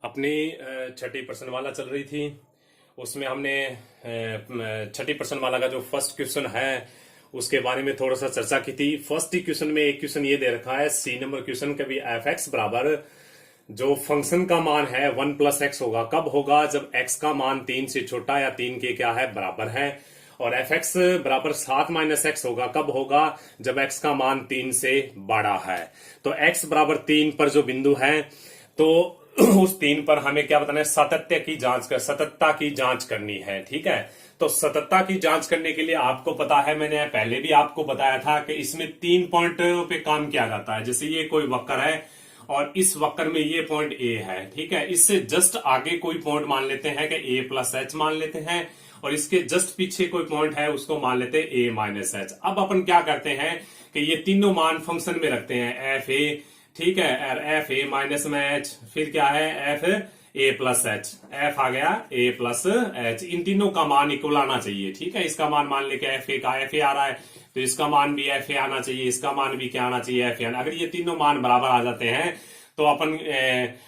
अपनी छठी प्रश्नमाला चल रही थी। उसमें हमने छठी प्रश्नमाला का जो फर्स्ट क्वेश्चन है उसके बारे में थोड़ा सा चर्चा की थी। फर्स्ट ही क्वेश्चन में एक क्वेश्चन ये दे रखा है, सी नंबर क्वेश्चन का भी एफ एक्स बराबर जो फंक्शन का मान है 1 प्लस एक्स होगा, कब होगा? जब एक्स का मान 3 से छोटा या 3 के क्या है बराबर है। और एफ एक्स बराबर 7 माइनस एक्स होगा, कब होगा? जब एक्स का मान 3 से बड़ा है। तो एक्स बराबर 3 पर जो बिंदु है तो उस 3 पर हमें क्या बताना है? सततता की जांच करनी है। ठीक है, तो सततता की जांच करने के लिए आपको पता है, मैंने पहले भी आपको बताया था कि इसमें 3 पॉइंट पे काम किया जाता है। जैसे ये कोई वक्र है और इस वक्र में ये पॉइंट ए है। ठीक है, इससे जस्ट आगे कोई पॉइंट मान लेते हैं कि ए प्लस एच मान लेते हैं, और इसके जस्ट पीछे कोई पॉइंट है उसको मान लेते हैं ए माइनस एच। अब अपन क्या करते हैं कि ये तीनों मान फंक्शन में रखते हैं, एफ ए, ठीक है, एफ ए माइनस में एच, फिर क्या है F A plus H, F आ गया ए प्लस एच। इन तीनों का मान इक्वल आना चाहिए। ठीक है, इसका मान मान लेके एफ ए का एफ ए आ रहा है तो इसका मान भी एफ ए आना चाहिए, इसका मान भी क्या आना चाहिए एफ ए आना। अगर ये तीनों मान बराबर आ जाते हैं तो अपन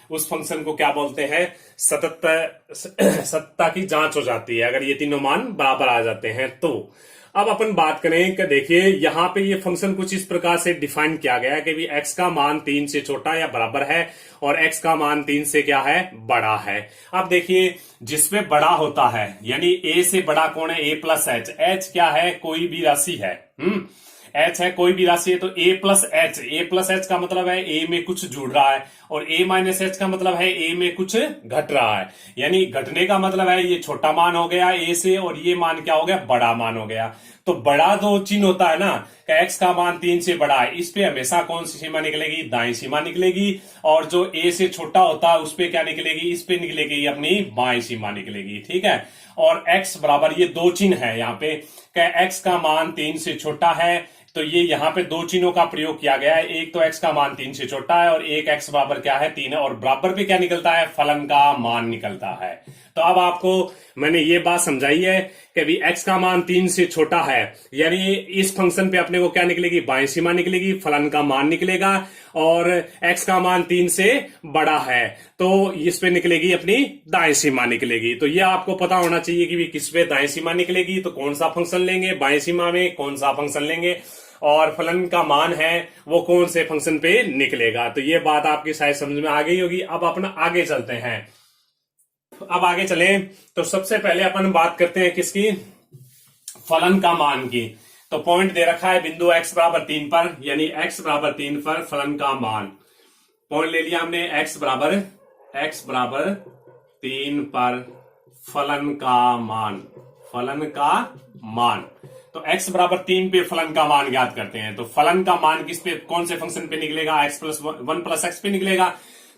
उस फंक्शन को क्या बोलते हैं? सततता की जांच हो जाती है अगर ये तीनों मान बराबर आ जाते हैं तो। अब अपन बात करें कि देखिए यहां पे ये फंक्शन कुछ इस प्रकार से डिफाइन किया गया है कि भी x का मान 3 से छोटा या बराबर है और x का मान 3 से क्या है बड़ा है। अब देखिए जिसमें बड़ा होता है यानी a से बड़ा कौन है? a plus H. एच क्या है? कोई भी राशि है। एच है कोई भी राशि है तो ए प्लस एच। ए प्लस एच का मतलब है ए में कुछ जुड़ रहा है और ए माइनस एच का मतलब है ए में कुछ घट रहा है। यानी घटने का मतलब है ये छोटा मान हो गया ए से और ये मान क्या हो गया? बड़ा मान हो गया। तो बड़ा जो चिन्ह होता है ना कि एक्स का मान 3 से बड़ा है, इस पे हमेशा कौन सी सीमा निकलेगी? दाईं सीमा निकलेगी। और जो ए से छोटा होता है उस पे क्या निकलेगी? इस पे निकलेगी अपनी बाईं सीमा निकलेगी। ठीक है, और एक्स बराबर ये दो चिन्ह है यहाँ पे कि एक्स का मान 3 से छोटा है, तो ये यहाँ पे दो चिन्हों का प्रयोग किया गया है। एक तो एक्स का मान 3 से छोटा है और एक एक्स बराबर क्या है? 3 है, और बराबर पे क्या निकलता है? फलन का मान निकलता है। तो अब आपको मैंने ये बात समझाई है कि भी एक्स का मान 3 से छोटा है यानी इस फंक्शन पे अपने को क्या निकलेगी? बाईं सीमा निकलेगी, फलन का मान निकलेगा। और एक्स का मान 3 से बड़ा है तो इस पे निकलेगी अपनी दाईं सीमा निकलेगी। तो ये आपको पता होना चाहिए कि भी किस पे दाईं सीमा निकलेगी, तो कौन सा फंक्शन लेंगे, बाईं सीमा में कौन सा फंक्शन लेंगे, और फलन का मान है वो कौन से फंक्शन पे निकलेगा। तो ये बात आपकी शायद समझ में आ गई होगी। अब अपना आगे चलते हैं। अब आगे चलें तो सबसे पहले अपन बात करते हैं किसकी? फलन का मान की। तो पॉइंट दे रखा है बिंदु x बराबर 3 पर, यानी x बराबर 3 पर फलन का मान। पॉइंट ले लिया हमने x बराबर 3 पर फलन का मान। तो x बराबर 3 पे फलन का मान ज्ञात करते हैं। तो फलन का मान किस पे, कौन से फंक्शन पे निकलेगा? x प्लस 1 प्लस एक्स पे निकलेगा।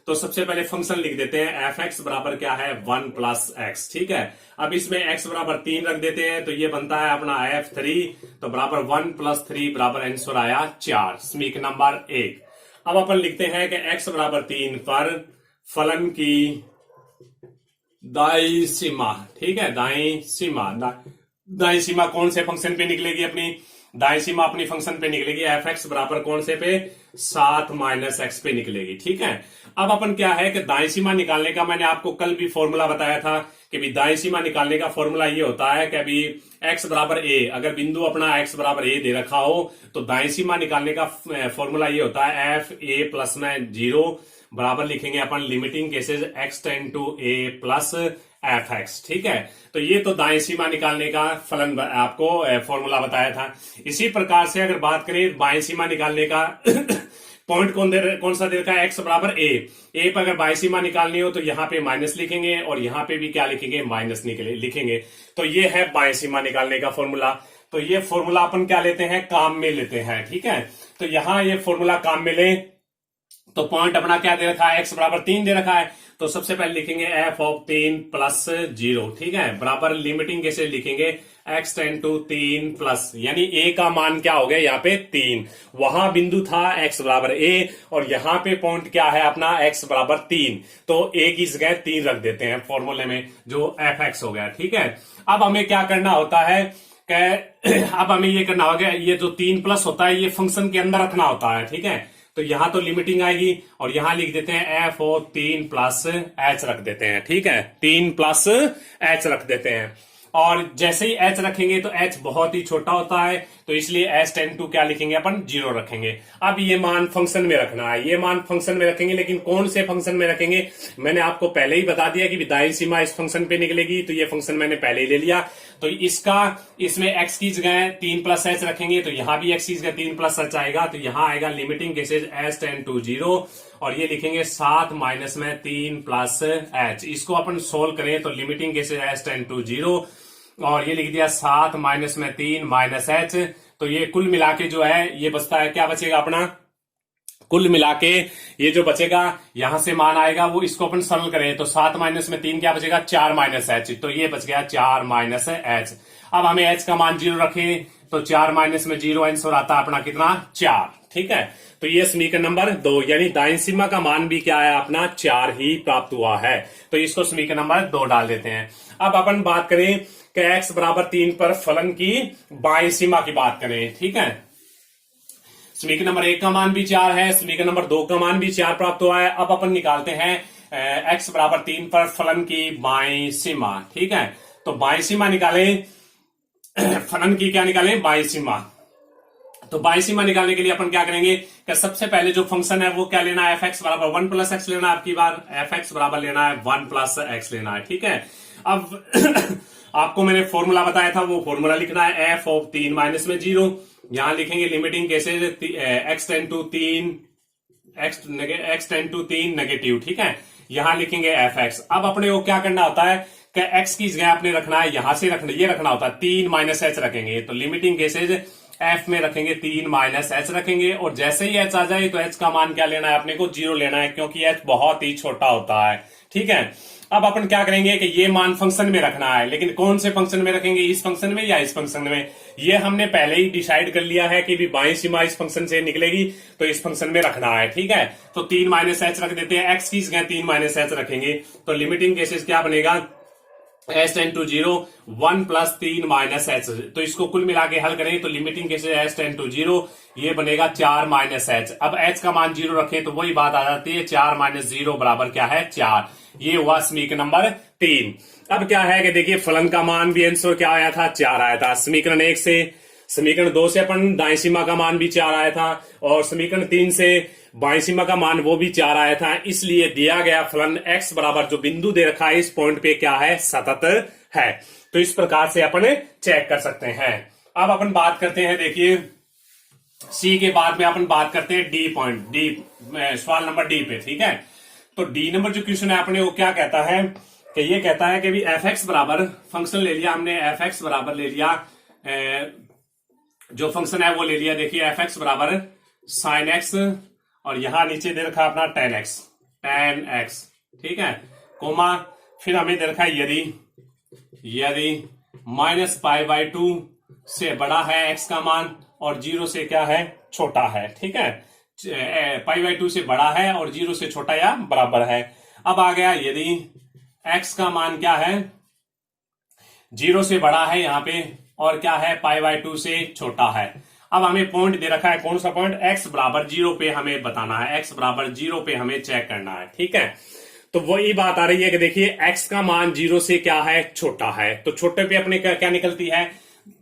तो सबसे पहले फंक्शन लिख देते हैं, एफ एक्स बराबर क्या है? 1 प्लस एक्स। ठीक है, अब इसमें x बराबर 3 रख देते हैं तो ये बनता है अपना f3, तो बराबर 1 प्लस 3 बराबर आंसर आया 4, समीक नंबर 1। अब अपन लिखते हैं कि x बराबर 3 पर फलन की दाईं सीमा, ठीक है, दाईं सीमा कौन से फंक्शन पे निकलेगी? अपनी दाईं सीमा अपनी फंक्शन पे निकलेगी एफ एक्स बराबर कौन से पे? 7 माइनस एक्स पे निकलेगी। ठीक है, अब अपन क्या है कि दाईं सीमा निकालने का मैंने आपको कल भी फॉर्मूला बताया था कि भी दाईं सीमा निकालने का फॉर्मूला ये होता है कि अभी एक्स बराबर ए, अगर बिंदु अपना एक्स बराबर ए दे रखा हो तो दाईं सीमा निकालने का फॉर्मूला ये होता है एफ ए प्लस में 0 बराबर लिखेंगे अपन limiting cases x tend to a plus f x. ठीक है, तो ये तो दाईं सीमा निकालने का फलन आपको फॉर्मूला बताया था। इसी प्रकार से अगर बात करें बाईं सीमा निकालने का पॉइंट कौन सा दे रखा है? एक्स बराबर ए पर अगर बाईं सीमा निकालनी हो तो यहाँ पे माइनस लिखेंगे और यहाँ पे भी क्या लिखेंगे? माइनस लिखेंगे। तो ये है बाईं सीमा निकालने का फॉर्मूला। तो ये फॉर्मूला अपन क्या लेते हैं? काम में लेते हैं। ठीक है, तो यहां ये फॉर्मूला काम में ले तो पॉइंट अपना क्या दे रखा है? एक्स बराबर 3 दे रखा है, तो सबसे पहले लिखेंगे एफ ऑफ 3 प्लस 0। ठीक है, बराबर लिमिटिंग कैसे लिखेंगे? एक्स टेंड टू 3 प्लस, यानी ए का मान क्या हो गया यहाँ पे? 3। वहां बिंदु था एक्स बराबर ए और यहाँ पे पॉइंट क्या है अपना? एक्स बराबर 3, तो ए की जगह 3 रख देते हैं फॉर्मूले में, जो एफ एक्स हो गया। ठीक है, अब हमें क्या करना होता है अब हमें ये करना होगा, ये जो 3 प्लस होता है ये फंक्शन के अंदर रखना होता है। ठीक है, तो यहां तो लिमिटिंग आएगी और यहां लिख देते हैं एफ ओ 3 प्लस एच रख देते हैं। ठीक है, 3 प्लस एच रख देते हैं और जैसे ही h रखेंगे तो h बहुत ही छोटा होता है, तो इसलिए h टेंड टू क्या लिखेंगे अपन 0 रखेंगे। अब ये मान फंक्शन में रखना है, ये मान फंक्शन में रखेंगे, लेकिन कौन से फंक्शन में रखेंगे मैंने आपको पहले ही बता दिया कि दाईं सीमा इस फंक्शन पे निकलेगी, तो ये फंक्शन मैंने पहले ही ले लिया। तो इसमें x की जगह 3 प्लस h रखेंगे, तो यहां भी x की जगह 3 प्लस h आएगा, तो यहां आएगा limiting cases h tend to 0 और ये लिखेंगे 7 माइनस में 3 प्लस h। इसको अपन सोल्व करें तो limiting cases h tend to 0 और ये लिख दिया 7 माइनस में 3 माइनस h, तो ये कुल मिला के जो है ये बचता है, क्या बचेगा अपना, कुल मिला के ये जो बचेगा यहां से मान आएगा वो, इसको अपन सरल करें तो 7 माइनस में 3 क्या बचेगा 4 माइनस h, तो ये बच गया 4 माइनस h। अब हमें h का मान 0 रखें तो 4 माइनस में 0 आंसर आता है अपना कितना 4। ठीक है, तो ये समीकरण नंबर 2 यानी दाईं सीमा का मान भी क्या है अपना 4 ही प्राप्त हुआ है, तो इसको समीकरण नंबर 2 डाल देते हैं। अब अपन बात करें कि x बराबर 3 पर फलन की बाईं सीमा की बात करें। ठीक है, समीकरण नंबर 1 का मान भी 4 है, समीकरण नंबर 2 का मान भी 4 प्राप्त हुआ है। अब अपन निकालते हैं x बराबर 3 पर फलन की बाईं सीमा। ठीक है, तो बाईं सीमा निकालें, फलन की क्या निकालें बाईं सीमा। तो बाईं सीमा निकालने के लिए अपन क्या करेंगे कि सबसे पहले जो फंक्शन है वो क्या लेना है, fx बराबर 1 प्लस एक्स लेना है, आपकी बार fx बराबर लेना है 1 प्लस एक्स लेना है। ठीक है, अब आपको मैंने फॉर्मूला बताया था, वो फॉर्मूला लिखना है f ऑफ 3 माइनस में 0, यहां लिखेंगे limiting cases x tend to 3 negative. ठीक है, यहां लिखेंगे fx। अब अपने को क्या करना होता है कि x की जगह आपने रखना है, यहां से रखना, ये रखना होता है 3 माइनस h रखेंगे, तो लिमिटिंग केसेज f में रखेंगे 3 माइनस h रखेंगे और जैसे ही h आ जाए तो h का मान क्या लेना है अपने को 0 लेना है, क्योंकि h बहुत ही छोटा होता है। ठीक है, अब अपन क्या करेंगे कि ये मान फंक्शन में रखना है, लेकिन कौन से फंक्शन में रखेंगे, इस फंक्शन में या इस फंक्शन में, ये हमने पहले ही डिसाइड कर लिया है कि भी बाईं सीमा इस फंक्शन से निकलेगी तो इस फंक्शन में रखना है। ठीक है, तो 3 माइनस h रख देते हैं, x की जगह 3 माइनस h रखेंगे, तो लिमिटिंग केसेस क्या बनेगा h tend to 0 1 plus 3 minus h, तो इसको कुल मिला के हल करें तो limiting cases h tend to 0 ये बनेगा 4 माइनस h। अब h का मान 0 रखें तो वही बात आ जाती है, 4 माइनस 0 बराबर क्या है 4। ये हुआ समीकरण नंबर 3। अब क्या है कि देखिए फलन का मान भी आंसर क्या आया था 4 आया था, समीकरण 1 से, समीकरण 2 से अपन दाईं सीमा का मान भी 4 आया था और समीकरण 3 से बाईं सीमा का मान वो भी 4 आया था। इसलिए दिया गया फलन x बराबर जो बिंदु दे रखा है इस पॉइंट पे क्या है सतत है, तो इस प्रकार से अपन चेक कर सकते हैं। अब अपन बात करते हैं, देखिए C के बाद में अपन बात करते हैं D पॉइंट, D सवाल नंबर D पे। ठीक है, तो D नंबर जो क्वेश्चन है अपने वो क्या कहता है कि ये कहता है कि भी fx बराबर फंक्शन ले लिया हमने, fx बराबर ले लिया जो फंक्शन है वो ले लिया, देखिए fx बराबर sin x और यहां नीचे दे रखा अपना tan x। ठीक है, कोमा फिर हमें दे रखा यदि माइनस π/2 से बड़ा है x का मान और 0 से क्या है छोटा है। ठीक है, π/2 से बड़ा है और 0 से छोटा या बराबर है। अब आ गया यदि x का मान क्या है 0 से बड़ा है यहाँ पे और क्या है π/2 से छोटा है। अब हमें पॉइंट दे रखा है, कौन सा पॉइंट, x बराबर 0 पे हमें बताना है, x बराबर 0 पे हमें चेक करना है। ठीक है, तो वही बात आ रही है कि देखिए x का मान 0 से क्या है छोटा है, तो छोटे पे अपने क्या निकलती है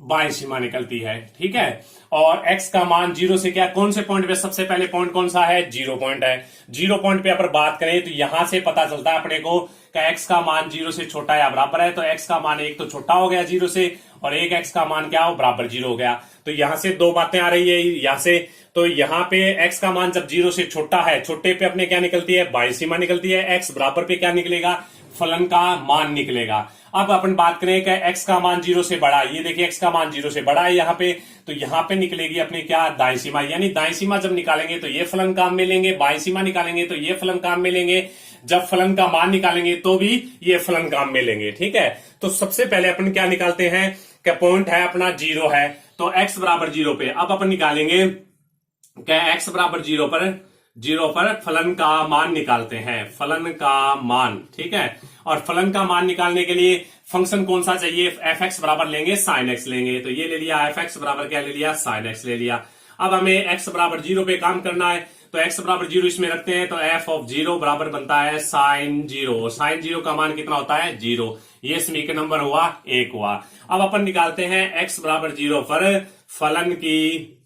बाईं सीमा निकलती है। ठीक है, और x का मान 0 से क्या, कौन से पॉइंट पे, सबसे पहले पॉइंट कौन सा है 0 पॉइंट है। 0 पॉइंट पे अगर बात करें तो यहां से पता चलता है अपने को कि x का मान 0 से छोटा या बराबर है, तो x का मान एक तो छोटा हो गया 0 से और एक x का मान क्या हो बराबर 0 हो गया। तो यहां से दो बातें आ रही है यहां से, तो यहां पे x का मान जब 0 से छोटा है, छोटे पे अपने क्या निकलती है बाईं सीमा निकलती है, x बराबर पे क्या निकलेगा फलन का मान निकलेगा। अब अपन बात करें कि x का मान 0 से बड़ा, ये देखिए x का मान 0 से बड़ा है यहाँ पे, तो यहाँ पे निकलेगी अपनी क्या दाईं सीमा, यानी दाईं सीमा जब निकालेंगे तो ये फलन काम में लेंगे, बाईं सीमा निकालेंगे तो ये फलन काम में लेंगे, जब फलन का मान निकालेंगे तो भी ये फलन काम में लेंगे। ठीक है, तो सबसे पहले अपन क्या निकालते हैं कि पॉइंट है अपना 0 है, तो x बराबर 0 पे अब अपन निकालेंगे क्या x बराबर 0 पर फलन का मान निकालते हैं, फलन का मान। ठीक है, और फलन का मान निकालने के लिए फंक्शन कौन सा चाहिए, fx बराबर लेंगे sin x लेंगे, तो ये ले लिया fx बराबर क्या ले लिया sin x ले लिया। अब हमें x बराबर 0 पे काम करना है, तो x बराबर 0 इसमें रखते हैं तो f ऑफ 0 बराबर बनता है साइन 0। साइन 0 का मान कितना होता है 0। ये समीकरण नंबर हुआ 1 हुआ। अब अपन निकालते हैं x बराबर 0 पर फलन की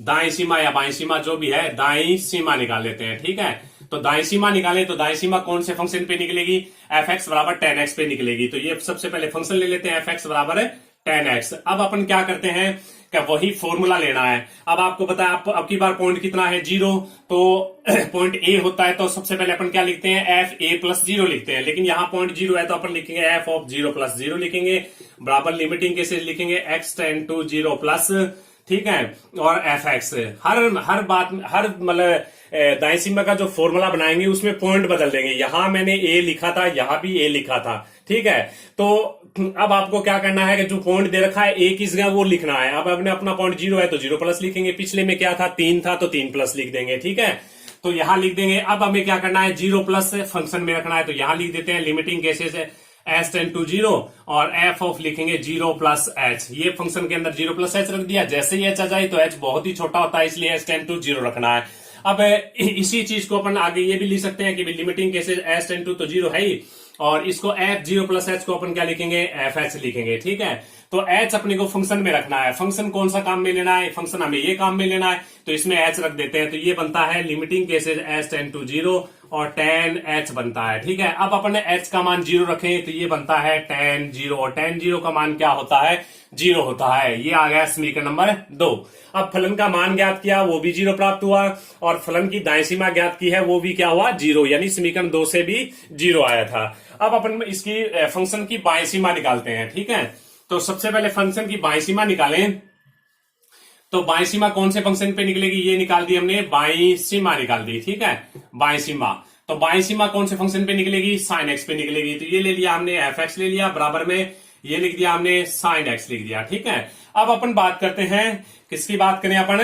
दाईं सीमा या बाईं सीमा जो भी है, दाईं सीमा निकाल लेते हैं। ठीक है, तो दाईं सीमा निकालें तो दाईं सीमा कौन से फंक्शन पे निकलेगी, fx बराबर 10x पे निकलेगी। तो ये सबसे पहले फंक्शन ले लेते हैं fx बराबर 10x। अब अपन क्या करते हैं कि वही फॉर्मूला लेना है। अब आपको पता है अब की बार पॉइंट कितना है 0, तो पॉइंट a होता है तो सबसे पहले अपन क्या लिखते हैं f a प्लस 0 लिखते हैं। लेकिन यहाँ पॉइंट 0 है तो अपन लिखेंगे f ऑफ 0 प्लस 0 लिखेंगे, बराबर लिमिटिंग केसेस लिखेंगे x टेंड टू 0 प्लस, ठीक है, और fx। हर बात हर मतलब दाईं सीमा का जो फॉर्मूला बनाएंगे उसमें पॉइंट बदल देंगे। यहां मैंने a लिखा था, यहां भी a लिखा था। ठीक है, तो अब आपको क्या करना है कि जो पॉइंट दे रखा है a किस जगह वो लिखना है। अब अपने अपना पॉइंट 0 है तो 0 प्लस लिखेंगे, पिछले में क्या था 3 था तो 3 प्लस लिख देंगे। ठीक है, तो यहां लिख देंगे। अब हमें क्या करना है 0 प्लस फंक्शन में रखना है, तो यहां लिख देते हैं limiting cases h tend to 0 और f ऑफ लिखेंगे 0 प्लस h। ये फंक्शन के अंदर 0 प्लस h रख दिया। जैसे ही h आ जाए तो h बहुत ही छोटा होता है, इसलिए h टेंड टू 0 रखना है। अब इसी चीज को अपन आगे ये भी लिख सकते हैं कि limiting cases h tend to तो 0 है ही, और इसको f 0 प्लस h को अपन क्या लिखेंगे fh लिखेंगे। ठीक है, तो h अपने को फंक्शन में रखना है। फंक्शन कौन सा काम में लेना है, फंक्शन हमें ये काम में लेना है, तो इसमें h रख देते हैं। तो ये बनता है limiting cases h tend to 0 और tan h बनता है। ठीक है, अब अपन h का मान 0 रखें तो ये बनता है tan 0, और tan 0 का मान क्या होता है 0 होता है। ये आ गया समीकरण नंबर 2। अब फलन का मान ज्ञात किया वो भी 0 प्राप्त हुआ, और फलन की दाईं सीमा ज्ञात की है वो भी क्या हुआ 0, यानी समीकरण 2 से भी 0 आया था। अब अपन इसकी फंक्शन की बाईं सीमा निकालते हैं। ठीक है, तो सबसे पहले फंक्शन की बाईं सीमा निकालें, तो बाईं सीमा कौन से फंक्शन पे निकलेगी, ये निकाल दी हमने, बाईं सीमा निकाल दी। ठीक है, बाईं सीमा, तो बाईं सीमा कौन से फंक्शन पे निकलेगी साइन एक्स पे निकलेगी। तो ये ले लिया हमने fx ले लिया, बराबर में ये लिख दिया हमने साइन एक्स लिख दिया। ठीक है, अब अपन बात करते हैं किसकी बात करें अपन,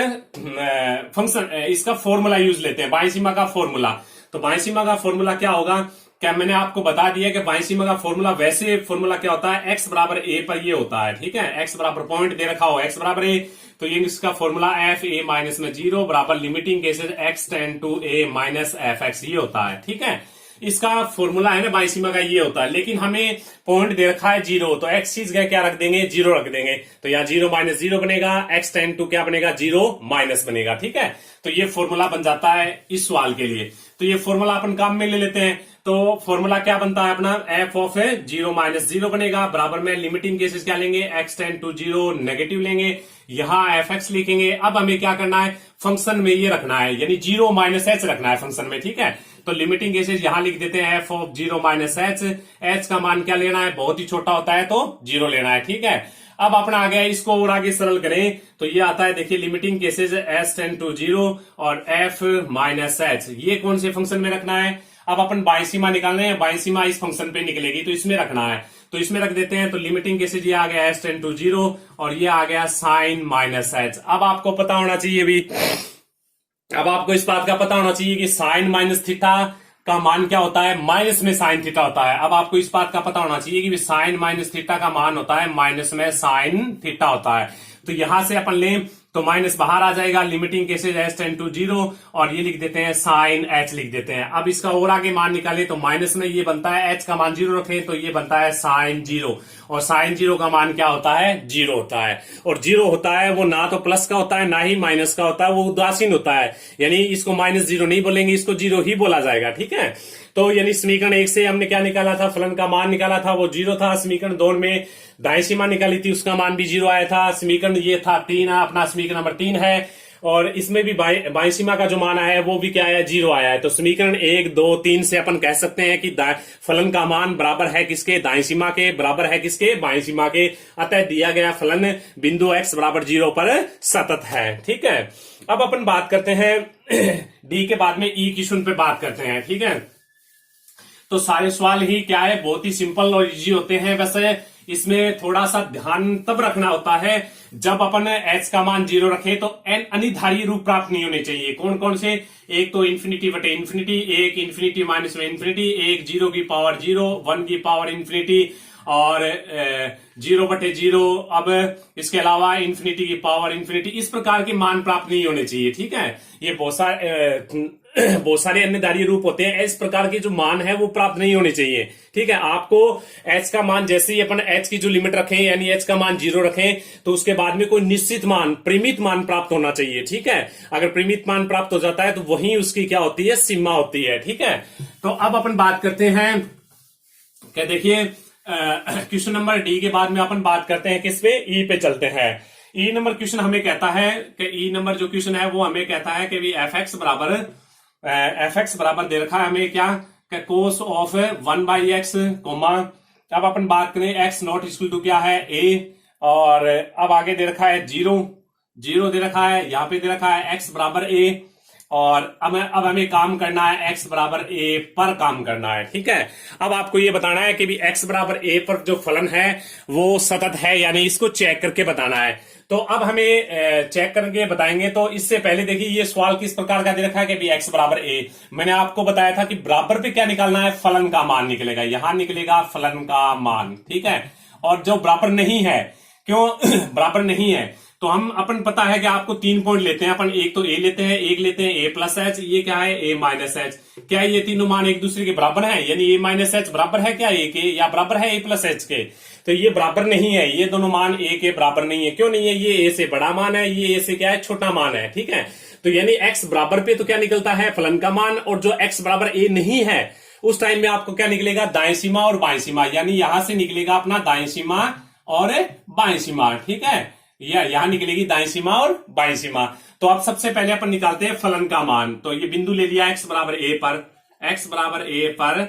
फंक्शन इसका फॉर्मूला यूज लेते हैं, बाईं सीमा का फॉर्मूला। तो बाईं सीमा का फॉर्मूला क्या होगा, क्या मैंने आपको बता दिया कि बाईं सीमा का फॉर्मूला, वैसे फॉर्मूला क्या होता है x बराबर a पर ये होता है। ठीक है, x बराबर पॉइंट दे रखा हो x बराबर a, तो ये इसका फॉर्मूला f a माइनस में 0 बराबर limiting cases x tend to a minus fx ये होता है। ठीक है, इसका फॉर्मूला है ना बाईं सीमा का ये होता है। लेकिन हमें पॉइंट दे रखा है 0, तो x चीज क्या रख देंगे 0 रख देंगे, तो यहाँ 0 माइनस 0 बनेगा, x टेंड टू क्या बनेगा 0 माइनस बनेगा। ठीक है, तो ये फॉर्मूला बन जाता है इस सवाल के लिए। तो ये फॉर्मूला अपन काम में ले लेते हैं। तो फॉर्मूला क्या बनता है अपना, f ऑफ 0 माइनस 0 बनेगा, बराबर में लिमिटिंग केसेस क्या लेंगे x टेंड टू 0 नेगेटिव लेंगे, यहाँ fx लिखेंगे। अब हमें क्या करना है फंक्शन में ये रखना है, यानी 0 माइनस h रखना है फंक्शन में। ठीक है, तो लिमिटिंग केसेस यहां लिख देते हैं f ऑफ 0 माइनस h का मान क्या लेना है, बहुत ही छोटा होता है तो 0 लेना है। ठीक है, अब अपना आ गया, इसको और आगे सरल करें तो ये आता है, देखिए limiting cases s tend to 0 और f माइनस h, ये कौन से फंक्शन में रखना है। अब अपन बाईं सीमा निकालने हैं, बाईं सीमा इस फंक्शन पे निकलेगी तो इसमें रखना है, तो इसमें रख देते हैं। तो लिमिटिंग केसेस ये आ गया s टेंड टू 0 और ये आ गया साइन माइनस h। अब आपको पता होना चाहिए भी, अब आपको इस बात का पता होना चाहिए कि साइन माइनस थीटा का मान क्या होता है, माइनस में साइन थीटा होता है। अब आपको इस बात का पता होना चाहिए कि साइन माइनस थीटा का मान होता है माइनस में साइन थीटा होता है। तो यहां से अपन लें तो माइनस बाहर आ जाएगा, limiting cases h tend to 0 और ये लिख देते हैं साइन h लिख देते हैं। अब इसका और आगे मान निकाले तो माइनस में ये बनता है, h का मान 0 रखें तो ये बनता है साइन 0, और साइन 0 का मान क्या होता है 0 होता है। और 0 होता है वो ना तो प्लस का होता है ना ही माइनस का होता है, वो उदासीन होता है, यानी इसको माइनस 0 नहीं बोलेंगे, इसको 0 ही बोला जाएगा। ठीक है, तो यानी समीकरण 1 से हमने क्या निकाला था, फलन का मान निकाला था वो 0 था। समीकरण 2 में दाईं सीमा निकाली थी उसका मान भी 0 आया था। समीकरण ये था 3, अपना समीकरण नंबर 3 है, और इसमें भी बाईं सीमा का जो मान आया है वो भी क्या आया 0 आया है। तो समीकरण 1 2 3 से अपन कह सकते हैं कि फलन का मान बराबर है किसके, दाईं सीमा के, बराबर है किसके, बाईं सीमा के। अतः दिया गया फलन बिंदु x बराबर 0 पर सतत है। ठीक है, अब अपन बात करते हैं डी के बाद में ई की शून्य पे बात करते हैं। ठीक है, तो सारे सवाल ही क्या है बहुत ही सिंपल और इजी होते हैं। वैसे इसमें थोड़ा सा ध्यान तब रखना होता है जब अपन h का मान 0 रखें तो n अनिधारीय रूप प्राप्त नहीं होने चाहिए। कौन कौन से, एक तो इन्फिनिटी बटे इन्फिनिटी, एक इन्फिनिटी माइनस में इन्फिनिटी, एक 0 की पावर 0, 1 की पावर इन्फिनिटी, और 0/0। अब इसके अलावा इंफिनिटी की पावर इंफिनिटी, इस प्रकार के मान प्राप्त नहीं होने चाहिए। ठीक है, ये बहुत सारे अन्य दारीय रूप होते हैं, इस प्रकार के जो मान है वो प्राप्त नहीं होने चाहिए। ठीक है, आपको h का मान जैसे ही अपन h की जो लिमिट रखें यानी h का मान 0 रखें तो उसके बाद में कोई निश्चित मान, परिमित मान प्राप्त होना चाहिए। ठीक है, अगर परिमित मान प्राप्त हो जाता है तो वही उसकी क्या होती है, सीमा होती है। ठीक है, तो अब अपन बात करते हैं क्या, देखिए क्वेश्चन नंबर डी के बाद में अपन बात करते हैं किस पे, ई पे चलते हैं। ई नंबर क्वेश्चन हमें कहता है कि ई नंबर जो क्वेश्चन है वो हमें कहता है कि एफ एक्स बराबर दे रखा है हमें क्या, कोस ऑफ 1/x कोमा। अब अपन बात करें एक्स नॉट इक्वल टू क्या है, ए, और अब आगे दे रखा है 0 दे रखा है, यहां पे दे रखा है एक्स बराबर ए, और अब हमें काम करना है एक्स बराबर ए पर काम करना है। ठीक है, अब आपको ये बताना है कि भी एक्स बराबर ए पर जो फलन है वो सतत है, यानी इसको चेक करके बताना है। तो अब हमें चेक करके बताएंगे। तो इससे पहले देखिए ये सवाल किस प्रकार का दे रखा है कि भी एक्स बराबर ए, मैंने आपको बताया था कि बराबर पे क्या निकालना है, फलन का मान निकलेगा, यहां निकलेगा फलन का मान। ठीक है, और जो बराबर नहीं है, क्यों बराबर नहीं है, तो हम अपन पता है कि आपको 3 पॉइंट लेते हैं अपन, एक तो ए लेते हैं, एक लेते हैं ए प्लस एच, ये क्या है ए माइनस एच। क्या ये तीनों मान एक दूसरे के बराबर है, यानी ए माइनस एच बराबर है क्या ए के, या बराबर है ए प्लस एच के, तो ये बराबर नहीं है, ये दोनों मान ए के बराबर नहीं है। क्यों नहीं है, ये ए से बड़ा मान है, ये ए से क्या है, छोटा मान है। ठीक है, तो यानी एक्स बराबर पे तो क्या निकलता है, फलन का मान, और जो एक्स बराबर ए नहीं है उस टाइम में आपको क्या निकलेगा, दाएं सीमा और बाएं सीमा, यानी यहां से निकलेगा अपना दाएं सीमा और बाएं सीमा। ठीक है, या यहां निकलेगी दाएं सीमा और बाएं सीमा। तो अब सबसे पहले अपन निकालते हैं फलन का मान। तो ये बिंदु ले लिया एक्स बराबर ए पर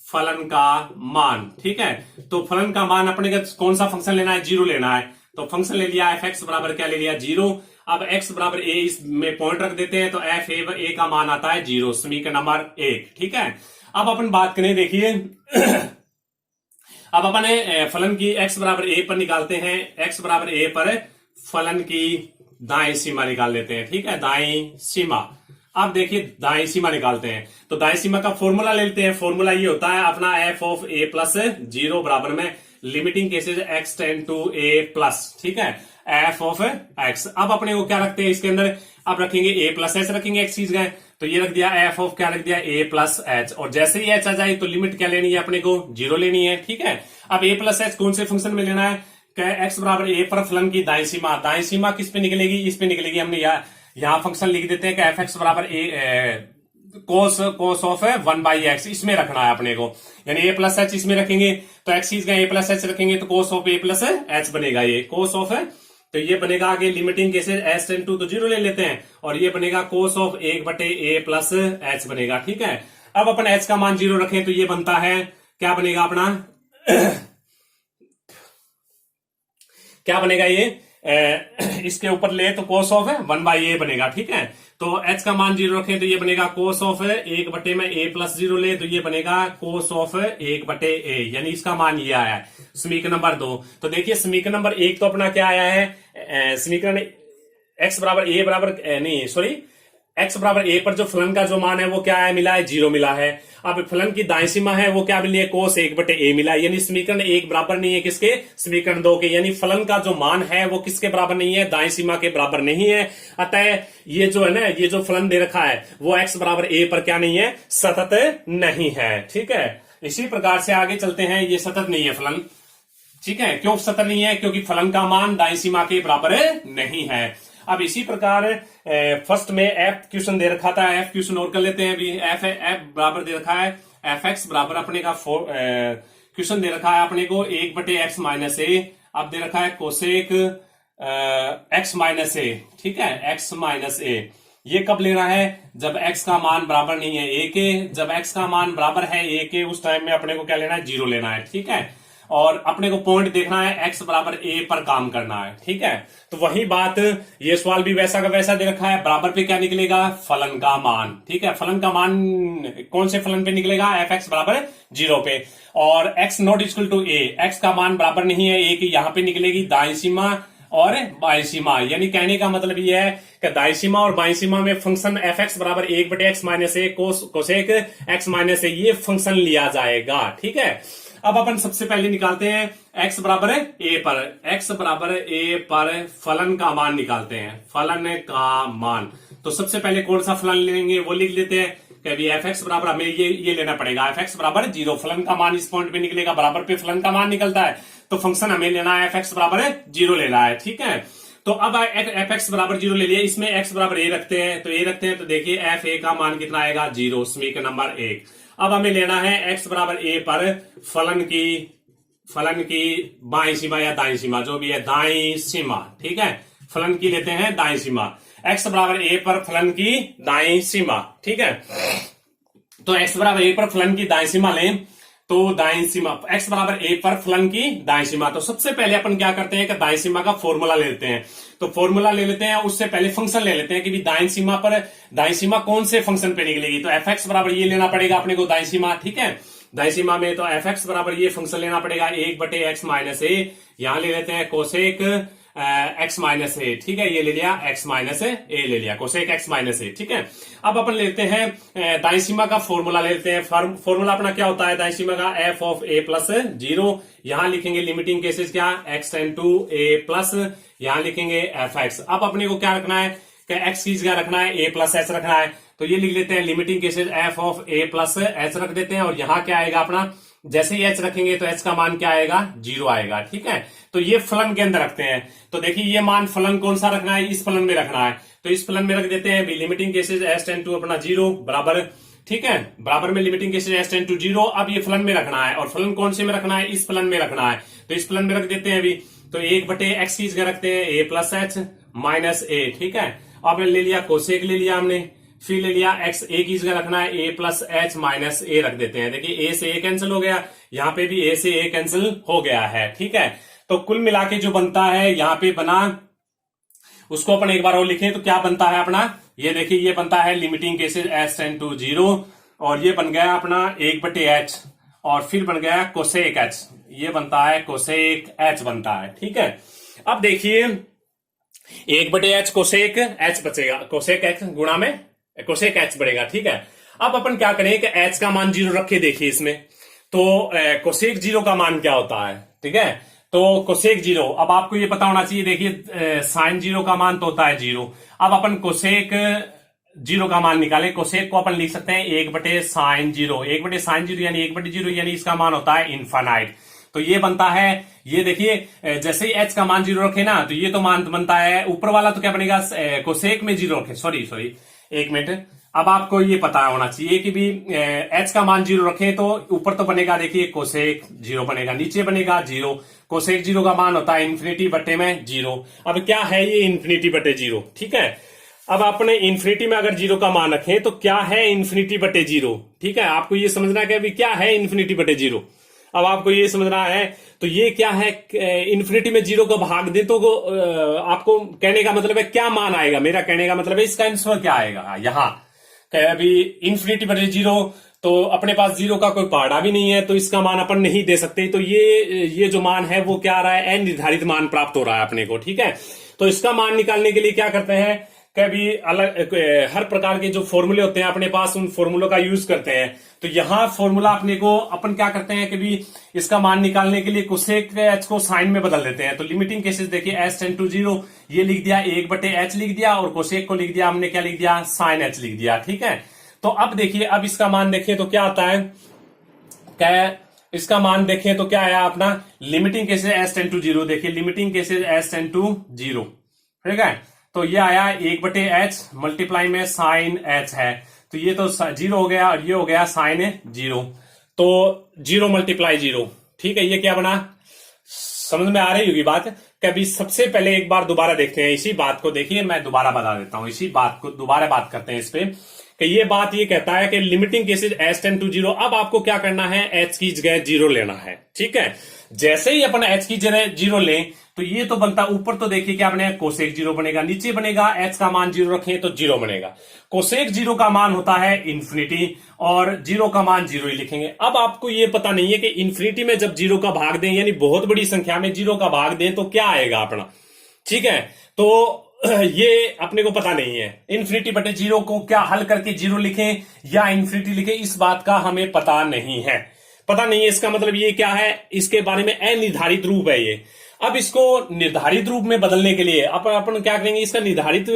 फलन का मान। ठीक है, तो फलन का मान अपने का कौन सा फंक्शन लेना है, 0 लेना है, तो फंक्शन ले लिया एफ एक्स बराबर क्या ले लिया, 0। अब एक्स बराबर ए इसमें पॉइंट रख देते हैं तो एफ ए का मान आता है 0, समीकरण नंबर 1। ठीक है, अब अपन बात करें, देखिए अब अपन फलन की एक्स बराबर ए पर निकालते हैं, एक्स बराबर ए पर फलन की दाएं सीमा निकाल लेते हैं। ठीक है, दाएं सीमा। अब देखिए दाएं सीमा निकालते हैं तो दाएं सीमा का फॉर्मूला लेते हैं। फॉर्मूला ये होता है अपना एफ ऑफ ए प्लस 0 बराबर में limiting cases x tend to a plus. ठीक है, एफ ऑफ एक्स। अब अपने को क्या रखते हैं इसके अंदर, अब रखेंगे ए प्लस एच रखेंगे, एक्स चीज गए तो ये रख दिया एफ ऑफ क्या रख दिया, ए प्लस एच, और जैसे ही एच आ जाए तो लिमिट क्या लेनी है अपने को, 0 लेनी है। ठीक है, अब ए प्लस एच कौन से फंक्शन में लेना है, एक्स बराबर ए पर फलन की दाएं सीमा। दाएं सीमा किस पे निकलेगी, इस पे निकलेगी। हमने यहाँ फंक्शन लिख देते हैं कि एफ एक्स बराबर ए कोस ऑफ 1/x, इसमें रखना है अपने को, यानी ए प्लस एच इसमें रखेंगे तो एक्स चीज का ए प्लस एच रखेंगे तो cos of a plus h बनेगा, ये कोस ऑफ तो ये बनेगा आगे limiting cases h tend to तो 0 ले लेते हैं, और ये बनेगा cos of 1/a plus h बनेगा। ठीक है, अब अपन एच का मान 0 रखें तो ये बनता है क्या बनेगा अपना क्या बनेगा ये इसके ऊपर ले तो कोस ऑफ 1/a बनेगा। ठीक है, तो h का मान 0 रखें तो ये बनेगा कोस ऑफ 1/a प्लस 0 ले तो ये बनेगा कोस ऑफ 1/a, यानी इसका मान ये आया है समीकरण नंबर 2। तो देखिए समीकरण नंबर 1 तो अपना क्या आया है, समीकरण x बराबर a बराबर नहीं सॉरी x बराबर a पर जो फलन का जो मान है वो क्या है, मिला है 0 मिला है। अब फलन की दाएं सीमा है वो क्या मिली है, कोस 1/a मिला है, यानी समीकरण 1 बराबर नहीं है किसके, समीकरण 2 के, यानी फलन का जो मान है वो किसके बराबर नहीं है, दाएं सीमा के बराबर नहीं है। अतः ये जो है ना, ये जो फलन दे रखा है वो x बराबर a पर क्या नहीं है, सतत नहीं है। ठीक है, इसी प्रकार से आगे चलते हैं, ये सतत नहीं है फलन। ठीक है, क्यों सतत नहीं है, क्योंकि फलन का मान दाएं सीमा के बराबर नहीं है। अब इसी प्रकार फर्स्ट में एफ क्वेश्चन दे रखा था, एफ क्वेश्चन और कर लेते हैं अभी। एफ बराबर दे रखा है एफ एक्स बराबर अपने का क्वेश्चन दे रखा है अपने को 1/x माइनस ए। अब दे रखा है कोसेक x माइनस ए। ठीक है, x माइनस ए ये कब लेना है, जब x का मान बराबर नहीं है a के। जब x का मान बराबर है a के उस टाइम में अपने को क्या लेना है, 0 लेना है। ठीक है, और अपने को पॉइंट देखना है x बराबर a पर काम करना है। ठीक है, तो वही बात ये सवाल भी वैसा का वैसा दे रखा है, बराबर पे क्या निकलेगा, फलन का मान। ठीक है, फलन का मान कौन से फलन पे निकलेगा, एफ एक्स बराबर 0 पे, और x not equal to a, x का मान बराबर नहीं है a की, यहां पे निकलेगी दाएं सीमा और बाएं सीमा। यानी कहने का मतलब ये है कि दाएं सीमा और बाएं सीमा में फंक्शन एफ एक्स बराबर 1/x माइनस ए कोसेक x माइनस ए ये फंक्शन लिया जाएगा। ठीक है, अब अपन सबसे पहले निकालते हैं x बराबर है a पर, x बराबर a पर फलन का मान निकालते हैं, फलन का मान। तो सबसे पहले कौन सा फलन लेंगे वो लिख लेते हैं कि अभी fx बराबर हमें ये लेना पड़ेगा, fx बराबर 0, फलन का मान इस पॉइंट पे निकलेगा, बराबर पे फलन का मान निकलता है, तो फंक्शन हमें लेना है fx बराबर 0 लेना है, ठीक है। तो अब fx बराबर 0 ले लिया, इसमें x बराबर a रखते हैं, तो a रखते हैं, तो देखिए fa का मान कितना आएगा 0, समीकरण नंबर 1। अब हमें लेना है x बराबर a पर फलन की बाईं सीमा या दाईं सीमा, जो भी है दाईं सीमा, ठीक है, फलन की लेते हैं दाईं सीमा, x बराबर a पर फलन की दाईं सीमा, ठीक है। तो x बराबर a पर फलन की दाईं सीमा लें, तो दाईं सीमा x बराबर a पर फलन की दाईं सीमा। तो सबसे पहले अपन क्या करते हैं कि दाईं सीमा का फॉर्मूला ले लेते हैं, तो फॉर्मूला ले लेते हैं, उससे पहले फंक्शन ले लेते हैं कि दाईं सीमा पर दाईं सीमा कौन से फंक्शन पे निकलेगी, तो fx बराबर ये लेना पड़ेगा अपने को दाईं सीमा, ठीक है। दाईं सीमा में तो fx बराबर ये फंक्शन लेना पड़ेगा 1/x माइनस a, यहां ले लेते हैं कोसेक x माइनस ए, ठीक है, ये ले लिया x माइनस ए ले लिया, कोसेक x माइनस ए, ठीक है। अब अपन लेते हैं दाईं सीमा का फॉर्मूला लेते हैं, फॉर्मूला अपना क्या होता है दाईं सीमा का, f ऑफ a प्लस 0, यहां लिखेंगे लिमिटिंग केसेस क्या, x tend to a plus, यहां लिखेंगे fx। अब अपने को क्या रखना है कि x की जगह रखना है a प्लस h रखना है, तो ये लिख लेते हैं limiting cases f of a plus h रख देते हैं, और यहां क्या आएगा अपना, जैसे ही h रखेंगे तो h का मान क्या आएगा 0 आएगा, ठीक है। तो ये फलन के अंदर रखते हैं, तो देखिए ये मान फलन कौन सा रखना है, इस फलन में रखना है, तो इस फलन में रख देते हैं limiting cases h tend to अपना 0 बराबर, ठीक है, बराबर में limiting cases h tend to 0। अब ये फलन में रखना है, और फलन कौन से में रखना है, इस फलन में रखना है, तो इस फलन में रख देते हैं अभी, तो 1/x की जगह रखते हैं a plus h minus a, ठीक है। अब ले लिया कोसेक ले लिया हमने, फिर ले लिया x a की जगह रखना है a plus h minus a रख देते हैं, देखिए a से a कैंसिल हो गया, यहाँ पे भी a से a कैंसिल हो गया है, ठीक है। तो कुल मिला के जो बनता है यहाँ पे बना, उसको अपन एक बार और लिखें तो क्या बनता है अपना, ये देखिए ये बनता है limiting cases h tend to 0, और ये बन गया अपना 1/h, और फिर बन गया कोसेक h, ये बनता है कोसेक h बनता है, ठीक है। अब देखिए 1/h कोसेक h बचेगा, कोसेक h गुणा में कोसेक h बढ़ेगा, ठीक है। अब अपन क्या करें कि h का मान 0 रखे, देखिए इसमें तो कोसेक 0 का मान क्या होता है, ठीक है। तो कोसेक 0, अब आपको ये पता होना चाहिए, देखिए साइन 0 का मान तो होता है 0। अब अपन कोसेक 0 का मान निकाले, कोसेक को अपन लिख सकते हैं 1/साइन 0, 1/साइन 0 यानी 1/0, यानी इसका मान होता है इनफाइनाइट। तो ये बनता है, ये देखिए जैसे ही h का मान 0 रखे ना, तो ये तो मान बनता है, ऊपर वाला तो क्या बनेगा, कोसेक में 0 रखे, सॉरी एक मिनट, अब आपको ये पता होना चाहिए कि भी h का मान 0 रखे तो ऊपर तो बनेगा, देखिए कोसेक 0 बनेगा, नीचे बनेगा 0, कोसेक 0 का मान होता है इन्फिनिटी बट्टे में 0। अब क्या है ये इन्फिनिटी बट्टे 0, ठीक है। अब आपने इन्फिनिटी में अगर 0 का मान रखें तो क्या है इन्फिनिटी बट्टे 0, ठीक है, आपको ये समझना है कि अभी क्या है इन्फिनिटी बट्टे 0, अब आपको ये समझना है, तो ये क्या है, इन्फिनिटी में 0 का भाग दे तो आपको कहने का मतलब है क्या मान आएगा, मेरा कहने का मतलब है इसका आंसर क्या आएगा यहाँ, अभी इन्फिनिटी बटे 0, तो अपने पास 0 का कोई पहाड़ा भी नहीं है, तो इसका मान अपन नहीं दे सकते, तो ये जो मान है वो क्या आ रहा है, अनिर्धारित मान प्राप्त हो रहा है अपने को, ठीक है। तो इसका मान निकालने के लिए क्या करते हैं, कभी अलग हर प्रकार के जो फॉर्मूले होते हैं अपने पास, उन फॉर्मूलों का यूज करते हैं। तो यहाँ फॉर्मूला अपने को अपन क्या करते हैं कि भी इसका मान निकालने के लिए कोसेक h को साइन में बदल देते हैं। तो लिमिटिंग केसेस देखिए h टेंड टू 0, ये लिख दिया 1/h लिख दिया, और कोसेक को लिख दिया हमने क्या लिख दिया, साइन h लिख दिया, ठीक है। तो अब देखिए, अब इसका मान देखिए तो क्या आता है, क्या इसका मान देखें तो क्या आया अपना, limiting cases h tend to 0, देखिए limiting cases h tend to 0, ठीक है। तो ये आया 1/h मल्टीप्लाई में साइन h है, तो ये तो 0 हो गया, और ये हो गया साइन 0, तो 0 मल्टीप्लाई 0, ठीक है। ये क्या बना, समझ में आ रही होगी बात। कभी सबसे पहले एक बार दोबारा देखते हैं इसी बात को, देखिए मैं दोबारा बता देता हूं, इसी बात को दोबारा बात करते हैं इस पे, कि ये बात ये कहता है कि limiting cases h tend to 0, अब आपको क्या करना है, h की जगह 0 लेना है, ठीक है। जैसे ही अपन h की जगह 0 लें तो ये तो बनता, ऊपर तो देखिए क्या बनेगा, कोसेक 0 बनेगा, नीचे बनेगा h का मान 0 रखें तो 0 बनेगा। कोसेक 0 का मान होता है इन्फिनिटी, और 0 का मान 0 ही लिखेंगे। अब आपको ये पता नहीं है कि इन्फिनिटी में जब 0 का भाग दें, यानी बहुत बड़ी संख्या में 0 का भाग दें, तो क्या आएगा अपना, ठीक है। तो ये अपने को पता नहीं है, इन्फिनिटी बटे 0 को क्या हल करके 0 लिखें या इन्फिनिटी लिखें, इस बात का हमें पता नहीं है। पता नहीं है, इसका मतलब ये क्या है, इसके बारे में अनिर्धारित रूप है ये। अब इसको निर्धारित रूप में बदलने के लिए अपन क्या करेंगे, इसका निर्धारित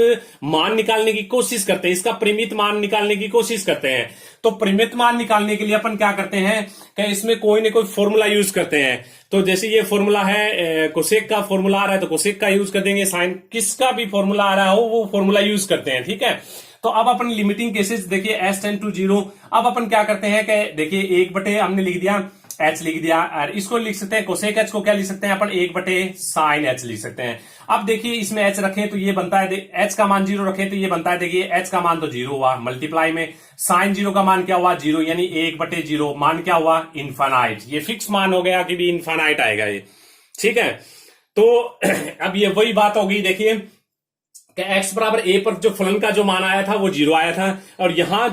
मान निकालने की कोशिश करते हैं, इसका परिमित मान निकालने की कोशिश करते हैं। तो परिमित मान निकालने के लिए अपन क्या करते हैं कि इसमें कोई ना कोई फॉर्मूला यूज करते हैं। तो जैसे ये फॉर्मूला है, कोसेक का फॉर्मूला आ रहा है तो कोसेक का यूज कर देंगे, साइन किसका भी फॉर्मूला आ रहा हो वो फॉर्मूला यूज करते हैं, ठीक है। तो अब अपन लिमिटिंग केसेस देखिए s टेंड टू 0, अब अपन क्या करते हैं कि देखिए 1 बटे हमने लिख दिया, h लिख दिया, और इसको लिख सकते हैं कोसेक h को क्या लिख सकते हैं अपन 1/sin h लिख सकते हैं। अब देखिए इसमें h रखें तो ये बनता है, h का मान 0 रखें तो ये बनता है, देखिए h का मान तो 0 हुआ, मल्टीप्लाई में साइन 0 का मान क्या हुआ 0, यानी 1/0 मान क्या हुआ इनफाइनाइट, ये फिक्स मान हो गया कि भी इनफाइनाइट आएगा ये, ठीक है। तो अब ये वही बात हो गई, देखिए कि x बराबर a पर जो फलन का जो मान आया था वो 0 आया था, और यहां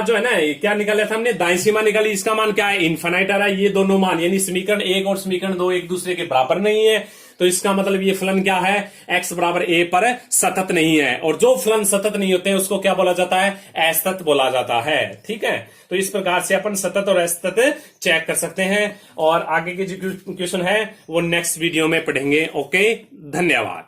जो है ना क्या निकाला था हमने, दाईं सीमा निकाली, इसका मान क्या है इनफाइनाइट आ रहा है। ये दोनों मान यानी समीकरण 1 और समीकरण 2 एक दूसरे के बराबर नहीं है, तो इसका मतलब ये फलन क्या है, x बराबर a पर सतत नहीं है, और जो फलन सतत नहीं होते हैं उसको क्या बोला जाता है, असतत बोला जाता है, ठीक है। तो इस प्रकार से अपन सतत और असतत चेक कर सकते हैं, और आगे के जो क्वेश्चन है वो नेक्स्ट वीडियो में पढ़ेंगे। ओके, धन्यवाद।